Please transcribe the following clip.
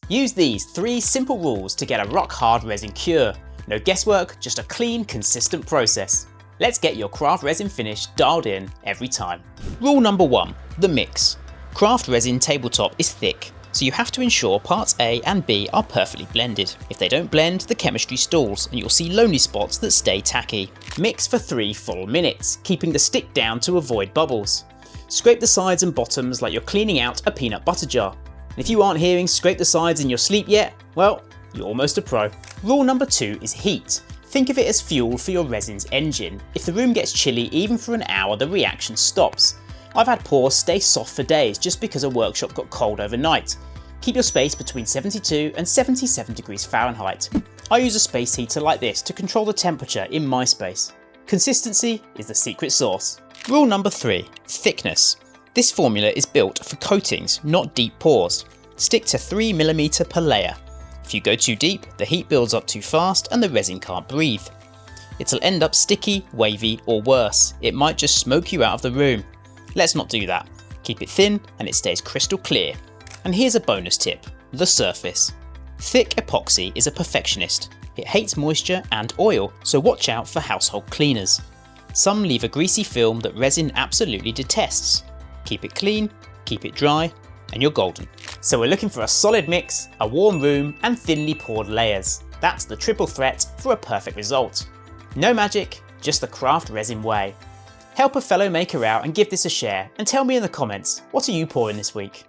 Use these 3 simple rules to get a rock hard resin cure. No guesswork, just a clean, consistent process. Let's get your craft resin finish dialed in every time. Rule number 1, the mix. Craft resin tabletop is thick, so you have to ensure parts A and B are perfectly blended. If they don't blend, the chemistry stalls and you'll see lonely spots that stay tacky. Mix for 3 full minutes, keeping the stick down to avoid bubbles. Scrape the sides and bottoms like you're cleaning out a peanut butter jar. And if you aren't hearing scrape the sides in your sleep yet, well, you're almost a pro. Rule number 2 is heat. Think of it as fuel for your resin's engine. If the room gets chilly even for an hour, the reaction stops. I've had pours stay soft for days just because a workshop got cold overnight. Keep your space between 72 and 77 degrees Fahrenheit. I use a space heater like this to control the temperature in my space. Consistency is the secret sauce. Rule number 3, thickness. This formula is built for coatings, not deep pours. Stick to 3mm per layer. If you go too deep, the heat builds up too fast and the resin can't breathe. It'll end up sticky, wavy, or worse, it might just smoke you out of the room. Let's not do that. Keep it thin and it stays crystal clear. And here's a bonus tip, the surface. Thick epoxy is a perfectionist. It hates moisture and oil, so watch out for household cleaners. Some leave a greasy film that resin absolutely detests. Keep it clean, keep it dry, and you're golden. So we're looking for a solid mix, a warm room, and thinly poured layers. That's the triple threat for a perfect result. No magic, just the craft resin way. Help a fellow maker out and give this a share, and tell me in the comments, what are you pouring this week?